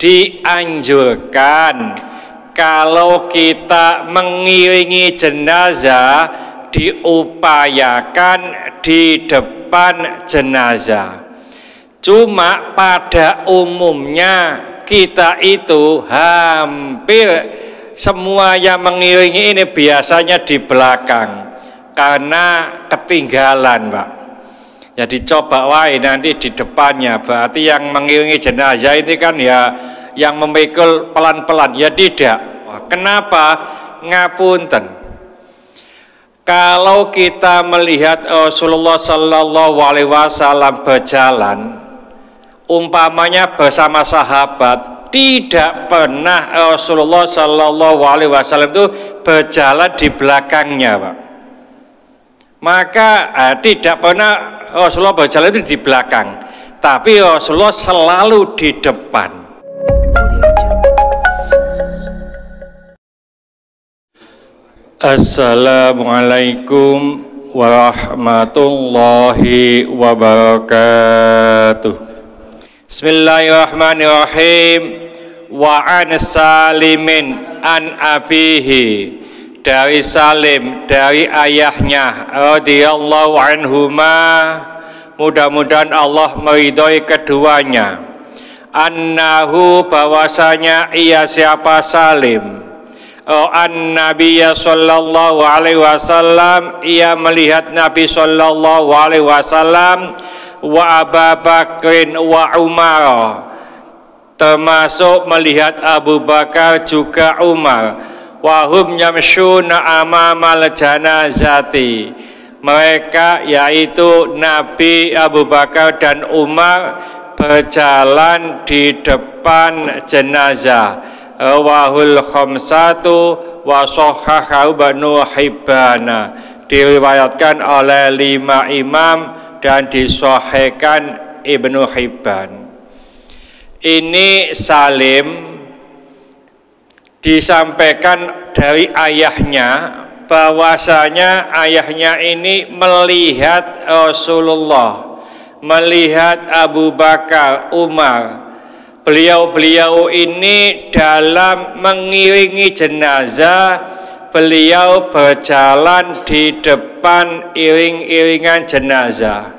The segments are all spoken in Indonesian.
dianjurkan kalau kita mengiringi jenazah diupayakan di depan jenazah. Cuma pada umumnya kita itu hampir semua yang mengiringi ini biasanya di belakang karena ketinggalan, Pak. Jadi coba wae nanti di depannya, berarti yang mengiringi jenazah ini kan ya yang memikul pelan-pelan, ya tidak. Kenapa? Ngapunten. Kalau kita melihat Rasulullah Sallallahu Alaihi Wasallam berjalan, umpamanya bersama sahabat, tidak pernah Rasulullah Sallallahu Alaihi Wasallam itu berjalan di belakangnya, Pak. Maka tidak pernah Rasulullah berjalan itu di belakang, tapi Rasulullah selalu di depan. Assalamualaikum warahmatullahi wabarakatuh. Bismillahirrahmanirrahim. Wa an Salimin an abihi, dari Salim dari ayahnya radhiyallahu anhuma, mudah-mudahan Allah meridhoi keduanya, annahu, bahwasanya ia siapa Salim, an-Nabiya sallallahu alaihi wasallam, ia melihat Nabi sallallahu alaihi wasallam, wa Abu Bakrin wa Umar, termasuk melihat Abu Bakar juga Umar, wahum yamshuna amamal janazati, mereka yaitu Nabi, Abu Bakar dan Umar berjalan di depan jenazah. Rawahul khamsatu wa sahhahu Ibnu Hibban, diriwayatkan oleh 5 imam dan disahihkan Ibnu Hibban. Ini Salim disampaikan dari ayahnya, bahwasanya ayahnya ini melihat Rasulullah, melihat Abu Bakar, Umar. Beliau-beliau ini dalam mengiringi jenazah, beliau berjalan di depan iring-iringan jenazah.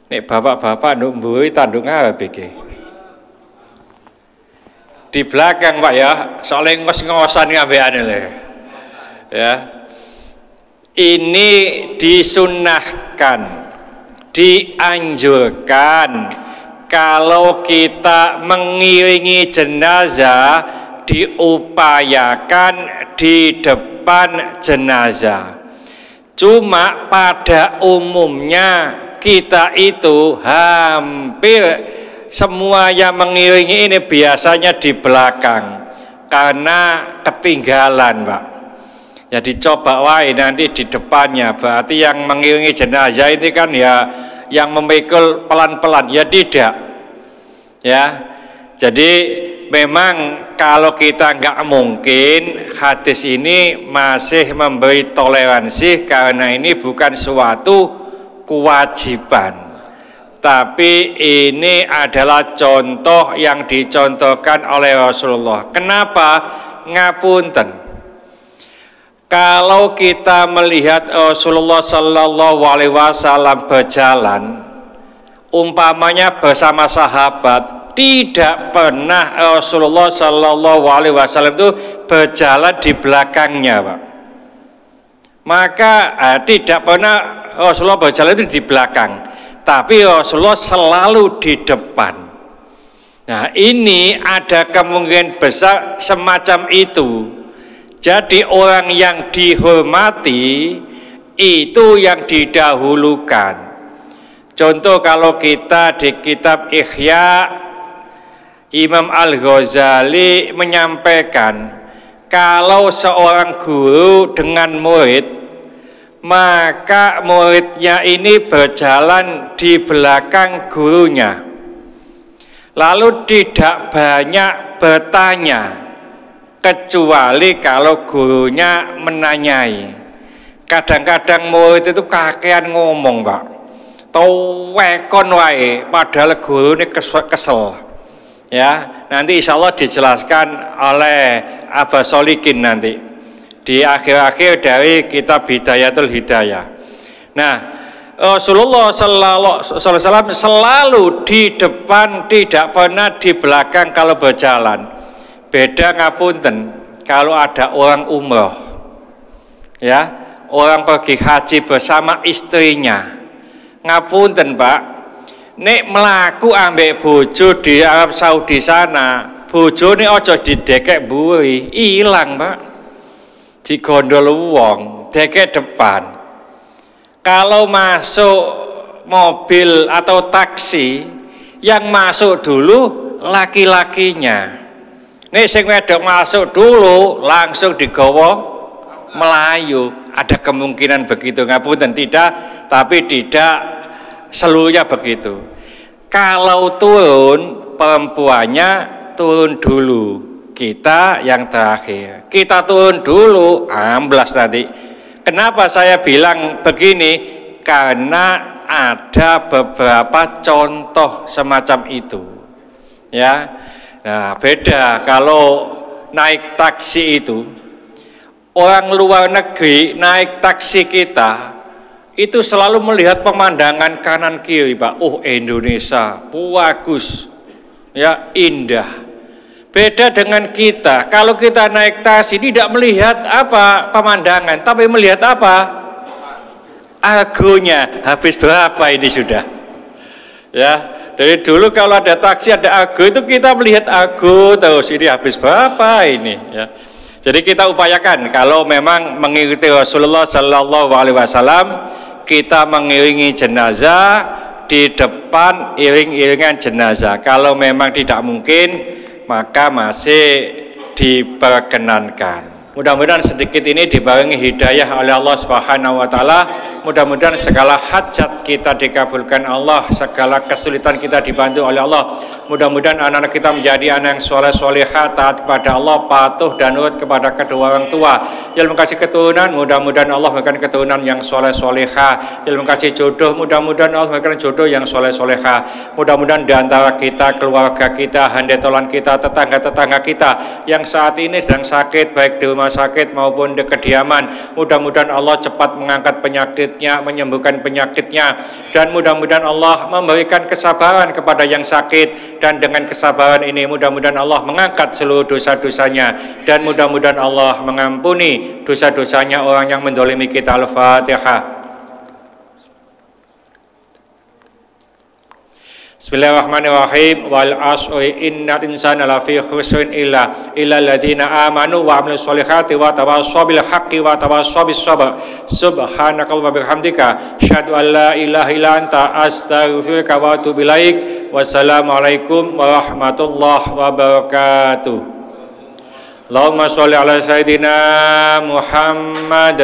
Nek bapak-bapak numbui tandung Arab iki. Di belakang, Pak, ya, soalnya ngos-ngosan ngambeane le. Ya. Ini disunnahkan, dianjurkan kalau kita mengiringi jenazah diupayakan di depan jenazah. Cuma pada umumnya kita itu hampir semua yang mengiringi ini biasanya di belakang karena ketinggalan, Pak. Jadi coba wae nanti di depannya, berarti yang mengiringi jenazah ini kan ya yang memikul pelan-pelan, ya tidak. Ya. Jadi memang kalau kita nggak mungkin, hadis ini masih memberi toleransi karena ini bukan suatu kewajiban. Tapi ini adalah contoh yang dicontohkan oleh Rasulullah. Kenapa? Ngapunten. Kalau kita melihat Rasulullah Sallallahu Alaihi Wasallam berjalan, umpamanya bersama sahabat, tidak pernah Rasulullah Sallallahu Alaihi Wasallam itu berjalan di belakangnya, Pak. Maka tidak pernah Rasulullah berjalan itu di belakang, tapi Rasulullah selalu di depan. Nah, ini ada kemungkinan besar semacam itu. Jadi orang yang dihormati itu yang didahulukan. Contoh kalau kita di kitab Ihya, Imam Al-Ghazali menyampaikan, kalau seorang guru dengan murid, maka muridnya ini berjalan di belakang gurunya, lalu tidak banyak bertanya, kecuali kalau gurunya menanyai. Kadang-kadang murid itu kakean ngomong, Pak, tau wekon wae, padahal guru ini kesel. Ya, nanti insya Allah dijelaskan oleh Abah Solikin nanti di akhir-akhir dari kitab Hidayatul Hidayah. Nah, Rasulullah Sallallahu Alaihi Wasallam selalu di depan, tidak pernah di belakang kalau berjalan. Beda ngapunten kalau ada orang umroh, ya, orang pergi haji bersama istrinya. Ngapunten Pak, nek melaku ambek bojo di Arab Saudi sana, bojone ojo didekek mburi, ilang Pak. Digondol wong, dekek depan. Kalau masuk mobil atau taksi, yang masuk dulu laki-lakinya. Nek sing wedok masuk dulu langsung digawa Melayu. Ada kemungkinan begitu, ngapunten tidak, tapi tidak seluruhnya begitu. Kalau turun, perempuannya turun dulu, kita yang terakhir. Kita turun dulu, amblas tadi. Kenapa saya bilang begini? Karena ada beberapa contoh semacam itu, ya. Nah, beda kalau naik taksi itu, orang luar negeri naik taksi kita itu selalu melihat pemandangan kanan kiri Pak. Oh, Indonesia bagus, ya, indah. Beda dengan kita, kalau kita naik taksi tidak melihat apa pemandangan, tapi melihat apa? Argonya, habis berapa ini sudah. Ya, dari dulu kalau ada taksi ada argo itu kita melihat argo terus, ini habis berapa ini, ya. Jadi kita upayakan kalau memang mengikuti Rasulullah Sallallahu Alaihi Wasallam, kita mengiringi jenazah di depan iring-iringan jenazah. Kalau memang tidak mungkin, maka masih diperkenankan. Mudah-mudahan sedikit ini dibarengi hidayah oleh Allah Subhanahu wa taala. Mudah-mudahan segala hajat kita dikabulkan Allah, segala kesulitan kita dibantu oleh Allah. Mudah-mudahan anak-anak kita menjadi anak yang soleh solehah, taat kepada Allah, patuh dan nurut kepada kedua orang tua. Yang kasih keturunan, mudah-mudahan Allah memberikan keturunan yang soleh solehah. Yang kasih jodoh, mudah-mudahan Allah memberikan jodoh yang soleh solehah. Mudah-mudahan di antara kita, keluarga kita, handetolan kita, tetangga-tetangga kita yang saat ini sedang sakit, baik di rumah sakit maupun di kediaman, mudah-mudahan Allah cepat mengangkat penyakitnya, menyembuhkan penyakitnya, dan mudah-mudahan Allah memberikan kesabaran kepada yang sakit, dan dengan kesabaran ini mudah-mudahan Allah mengangkat seluruh dosa-dosanya, dan mudah-mudahan Allah mengampuni dosa-dosanya orang yang mendolimi kita. Al-Fatihah. Bismillahirrahmanirrahim. Wal asri innal insana lafi khusrin illa alladziina aamanu wa 'amilus sholihati wa tawassaw bil haqqi wa tawassaw bis sabr. Subhanaka wa bihamdika asyhadu an la ilaha illa anta astaghfiruka wa atubu ilaik. Wassalamualaikum warahmatullahi wabarakatuh. Allahumma sholli ala sayidina Muhammad